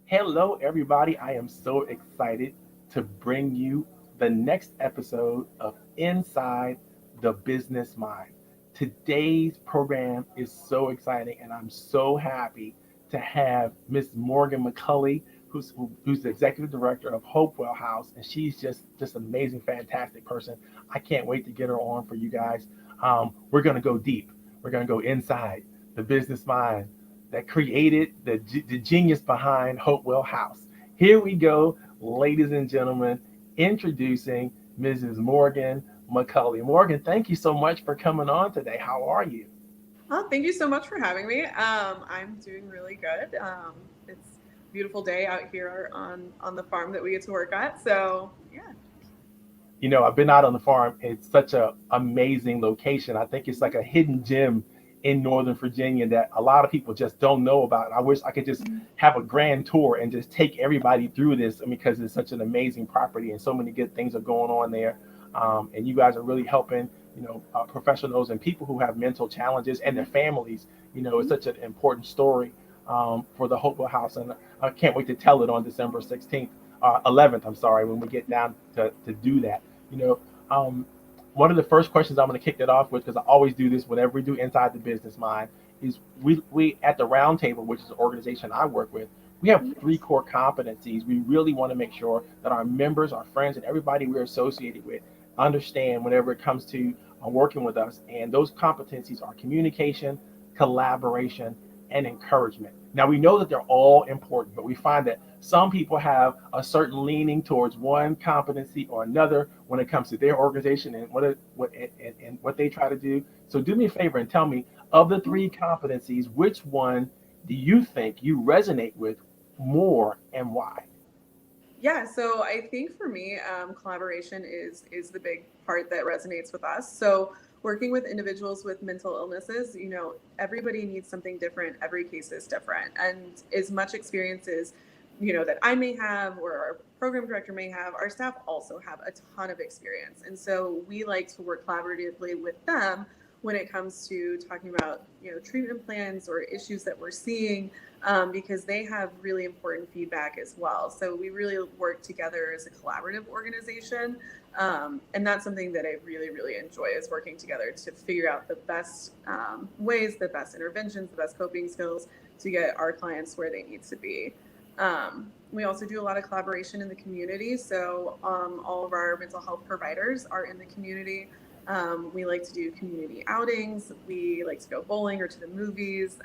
Hello, everybody. I am so excited to bring you the next episode of Inside the Business Mind. Today's program is so exciting, and I'm so happy to have Miss Morgan McCulley, who's the executive director of Hopewell House, and she's just amazing, fantastic person. I can't wait to get her on for you guys. We're gonna go deep. We're gonna go inside the business mind that created the genius behind Hopewell House. Here we go, ladies and gentlemen, introducing Mrs. Morgan McCulley. Morgan, thank you so much for coming on today. How are you? Oh, thank you so much for having me. I'm doing really good. It's a beautiful day out here on the farm that we get to work at. So yeah. I've been out on the farm. It's such a amazing location. I think it's like a hidden gem in Northern Virginia that a lot of people just don't know about. I wish I could just have a grand tour and just take everybody through this because it's such an amazing property and so many good things are going on there. And you guys are really helping, professionals and people who have mental challenges and their families. It's such an important story for the Hopewell House, and I can't wait to tell it on December 16th, 11th. I'm sorry, when we get down to do that. You know, um, One of the first questions I'm going to kick it off with, because I always do this whenever we do Inside the Business Mind, is we at the round table, which is an organization I work with, we have three core competencies. We really want to make sure that our members, our friends, and everybody we're associated with understand whenever it comes to working with us. And those competencies are communication, collaboration, and encouragement. Now we know that they're all important, but we find that some people have a certain leaning towards one competency or another when it comes to their organization and what they try to do. So do me a favor and tell me, of the three competencies, which one do you think you resonate with more and why? Yeah, so I think for me, collaboration is the big part that resonates with us. So working with individuals with mental illnesses, everybody needs something different. Every case is different, and as much experience as that I may have or our program director may have, our staff also have a ton of experience, and so we like to work collaboratively with them when it comes to talking about treatment plans or issues that we're seeing, because they have really important feedback as well. So we really work together as a collaborative organization, and that's something that I really really enjoy, is working together to figure out the best ways, the best interventions, the best coping skills to get our clients where they need to be. We also do a lot of collaboration in the community. So all of our mental health providers are in the community. We like to do community outings. We like to go bowling or to the movies.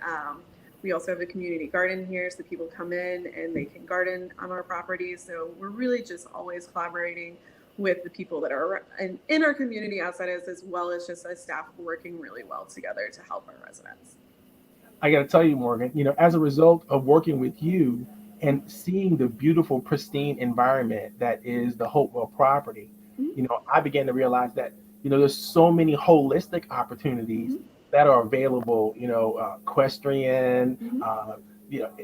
We also have a community garden here, so people come in and they can garden on our property. So we're really just always collaborating with the people that are in our community outside us, as well as just as staff working really well together to help our residents. I got to tell you, Morgan, as a result of working with you and seeing the beautiful, pristine environment that is the Hopewell property, I began to realize that, there's so many holistic opportunities Mm-hmm. that are available, equestrian, Mm-hmm.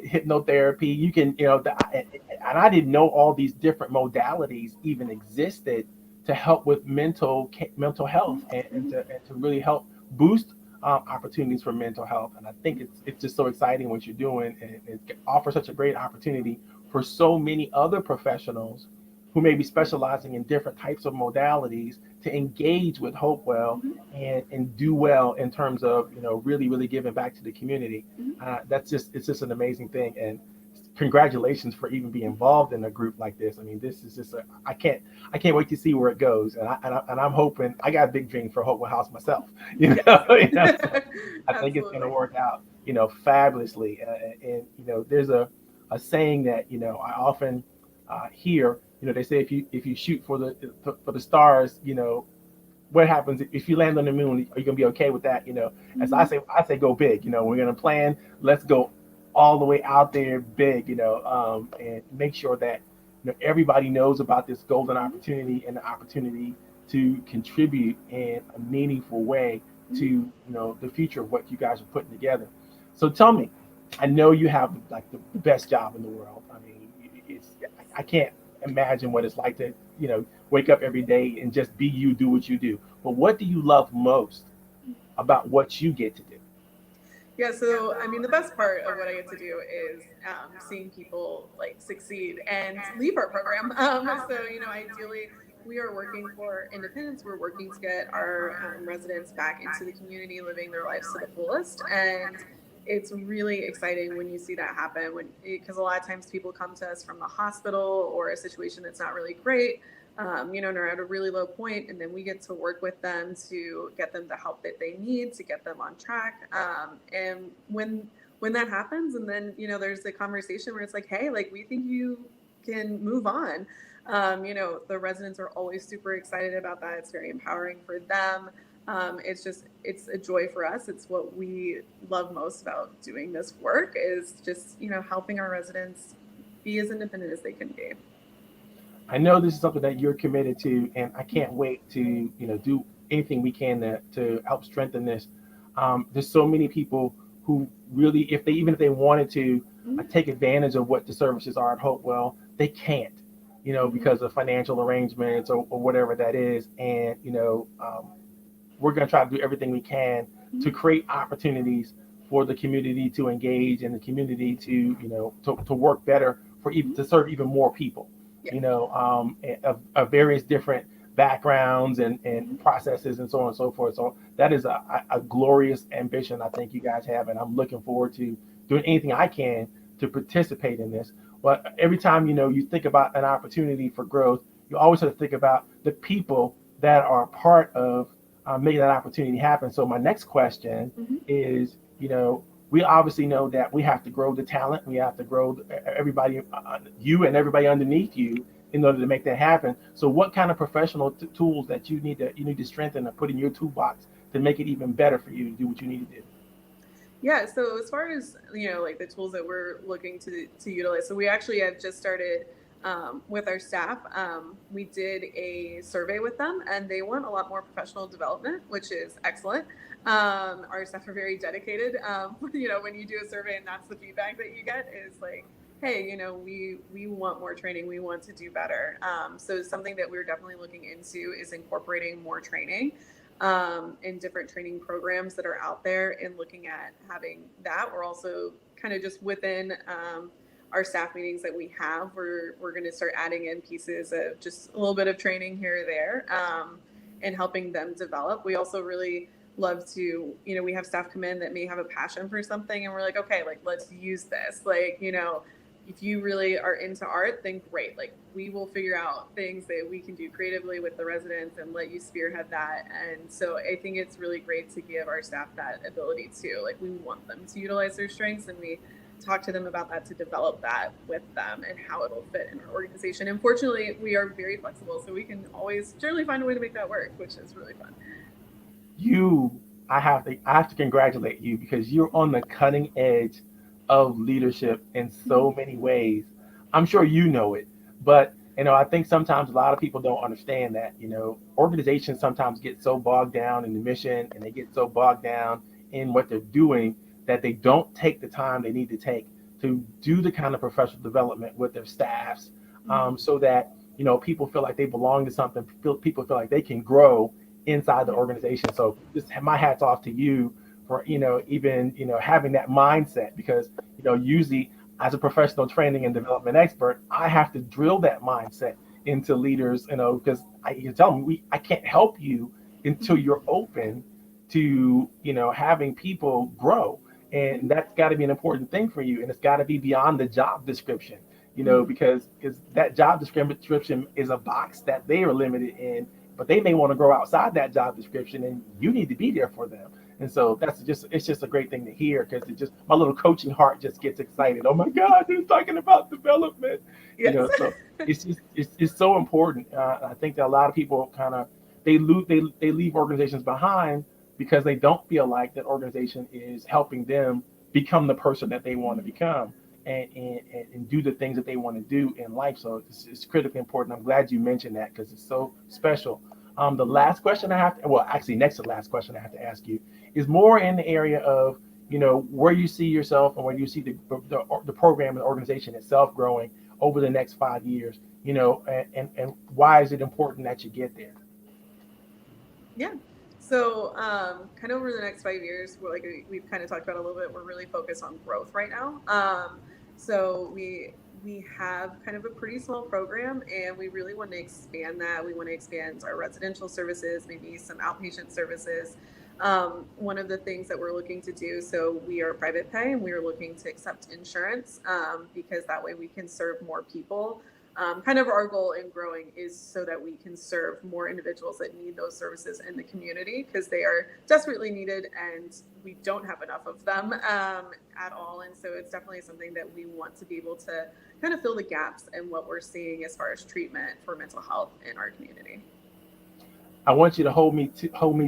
hypnotherapy. You can, and I didn't know all these different modalities even existed to help with mental health and to really help boost opportunities for mental health. And I think it's just so exciting what you're doing, and it offers such a great opportunity for so many other professionals who may be specializing in different types of modalities to engage with Hopewell Mm-hmm. and do well in terms of really really giving back to the community. Mm-hmm. It's just an amazing thing, and congratulations for even being involved in a group like this. I mean, this is just I can't wait to see where it goes, and I'm hoping. I got a big dream for Hopewell House myself. Yes. So I think it's going to Absolutely. work out fabulously. And there's a saying that I often hear. They say if you shoot for the stars, what happens if you land on the moon? Are you gonna be okay with that? As Mm-hmm. I say go big. We're gonna plan. Let's go all the way out there big. And make sure that everybody knows about this golden opportunity and the opportunity to contribute in a meaningful way to Mm-hmm. the future of what you guys are putting together. So tell me, I know you have like the best job in the world. I mean, I can't imagine what it's like to wake up every day and just be do what you do. But what do you love most about what you get to do? Yeah, so I mean, the best part of what I get to do is seeing people like succeed and leave our program. So, ideally, we are working for independence. We're working to get our residents back into the community, living their lives to the fullest. And it's really exciting when you see that happen. Because a lot of times people come to us from the hospital or a situation that's not really great, and are at a really low point, and then we get to work with them to get them the help that they need to get them on track. And when that happens, and then there's a conversation where it's like, hey, like we think you can move on. The residents are always super excited about that. It's very empowering for them. It's a joy for us. It's what we love most about doing this work is just helping our residents be as independent as they can be. I know this is something that you're committed to, and I can't wait to do anything we can to help strengthen this. There's so many people who really, if they wanted to take advantage of what the services are at Hopewell, they can't, Mm-hmm. because of financial arrangements or whatever that is. And we're going to try to do everything we can to create opportunities for the community to engage and the community to to work better for even Mm-hmm. to serve even more people, Yeah. of various different backgrounds and Mm-hmm. processes and so on and so forth. So that is a glorious ambition I think you guys have, and I'm looking forward to doing anything I can to participate in this. But every time you think about an opportunity for growth, you always have to think about the people that are part of making that opportunity happen. So my next question Mm-hmm. is, we obviously know that we have to grow the talent. We have to grow everybody, you and everybody underneath you, in order to make that happen. So, what kind of professional tools that you need to strengthen or put in your toolbox to make it even better for you to do what you need to do? Yeah, so as far as like the tools that we're looking to utilize, so we actually have just started with our staff. We did a survey with them, and they want a lot more professional development, which is excellent. Our staff are very dedicated. When you do a survey and that's the feedback that you get is like, hey, we want more training, we want to do better. So something that we're definitely looking into is incorporating more training in different training programs that are out there and looking at having that. We're also kind of just within our staff meetings that we have, we're going to start adding in pieces of just a little bit of training here or there and helping them develop. We also really love to, we have staff come in that may have a passion for something and we're like, okay, like let's use this. Like, if you really are into art, then great. Like we will figure out things that we can do creatively with the residents and let you spearhead that. And so I think it's really great to give our staff that ability too. Like we want them to utilize their strengths and we talk to them about that to develop that with them and how it'll fit in our organization. And fortunately, we are very flexible, so we can always generally find a way to make that work, which is really fun. You, I have to congratulate you because you're on the cutting edge of leadership in so many ways. I'm sure you know it, but I think sometimes a lot of people don't understand that. Organizations sometimes get so bogged down in the mission and they get so bogged down in what they're doing that they don't take the time they need to take to do the kind of professional development with their staffs, so that people feel like they belong to something. People feel like they can grow inside the Yeah. organization. So just my hats off to you for even having that mindset, because usually as a professional training and development expert, I have to drill that mindset into leaders, because you tell them I can't help you until Mhm. you're open to having people grow, and Mhm. that's got to be an important thing for you, and it's got to be beyond the job description, Mhm. because that job description is a box that they are limited in, but they may want to grow outside that job description, and you need to be there for them. And so it's just a great thing to hear, because it just my little coaching heart just gets excited. Oh my God, they're talking about development, Yes. so it's so important. I think that a lot of people kind of they leave organizations behind because they don't feel like that organization is helping them become the person that they want to become, and do the things that they want to do in life. So it's critically important. I'm glad you mentioned that because it's so special. The last question I have to, well, actually, next to the last question I have to ask you is more in the area of where you see yourself and where you see the program and the organization itself growing over the next 5 years. And why is it important that you get there? Yeah. So, kind of over the next 5 years, we've kind of talked about a little bit, we're really focused on growth right now. So we have kind of a pretty small program, and we really want to expand that. We want to expand our residential services, maybe some outpatient services. One of the things that we're looking to do, so we are private pay, and we are looking to accept insurance, because that way we can serve more people. Kind of our goal in growing is so that we can serve more individuals that need those services in the community, because they are desperately needed and we don't have enough of them at all. And so it's definitely something that we want to be able to kind of fill the gaps in what we're seeing as far as treatment for mental health in our community. I want you to hold me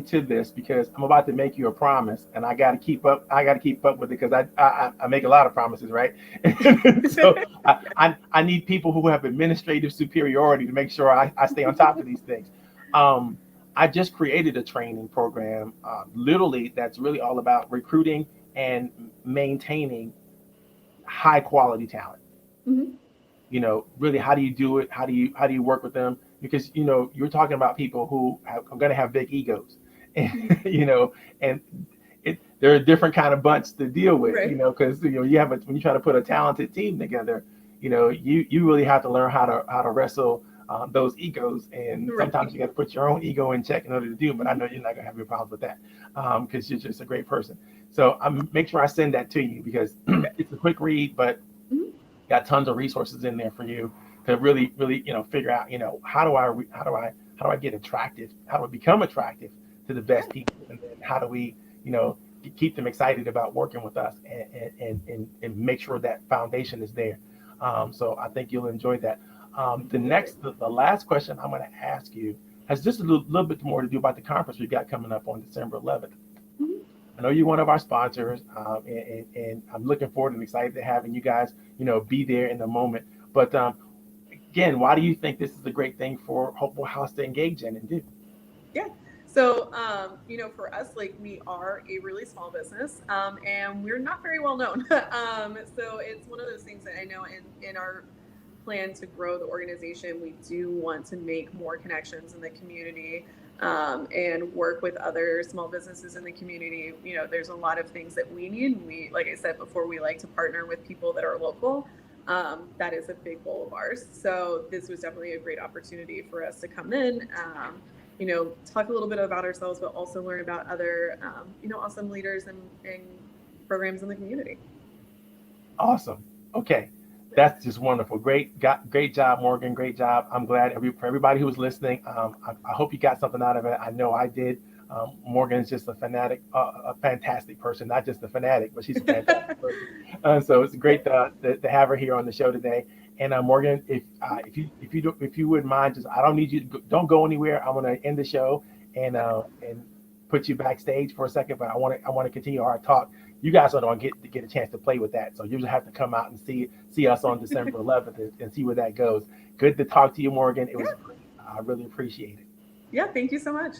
to this because I'm about to make you a promise, and I got to keep up. I got to keep up with it because I make a lot of promises, right? So I need people who have administrative superiority to make sure I stay on top of these things. Um, I just created a training program, literally that's really all about recruiting and maintaining high quality talent. Mm-hmm. Really, how do you do it? How do you work with them? Because you're talking about people who are going to have big egos, and and they're a different kind of bunch to deal with. Right. Because you have when you try to put a talented team together, you really have to learn how to wrestle those egos, and Right. sometimes you got to put your own ego in check in order to do. But I know you're not gonna have any problems with that because you're just a great person. So I'm make sure I send that to you because Okay. it's a quick read, but Mhm. got tons of resources in there for you to really figure out how do I get attractive, how do I become attractive to the Yeah. best people, and then how do we you know keep them excited about working with us, and make sure that foundation is there. So I think you'll enjoy that. Absolutely. The last question I'm going to ask you has just a little bit more to do about the conference we've got coming up on December 11th. Mhm. I know you're one of our sponsors, and I'm looking forward and excited to having you guys, be there in the moment. But again, why do you think this is a great thing for Hopeful House to engage in and do? Yeah. So, for us, like, we are a really small business, and we're not very well known. So it's one of those things that I know in our plan to grow the organization, we do want to make more connections in the community, and work with other small businesses in the community. There's a lot of things that we need. Like I said before, we like to partner with people that are local. That is a big goal of ours. So this was definitely a great opportunity for us to come in, talk a little bit about ourselves, but also learn about other, awesome leaders and programs in the community. Awesome. Okay. Yeah. That's just wonderful. Great job, Morgan. Great job. I'm glad for everybody who was listening. I hope you got something out of it. I know I did. Morgan is just a fantastic person, not just a fanatic, but she's a fantastic person. So it's great to have her here on the show today. And Morgan, if you wouldn't mind, just I don't need you to don't go anywhere. I want to end the show and put you backstage for a second, but I want to continue our talk. You guys don't get a chance to play with that, so you just have to come out and see us on December 11th and see where that goes. Good to talk to you, Morgan. It was Yeah. great. I really appreciate it. Yeah. Thank you so much.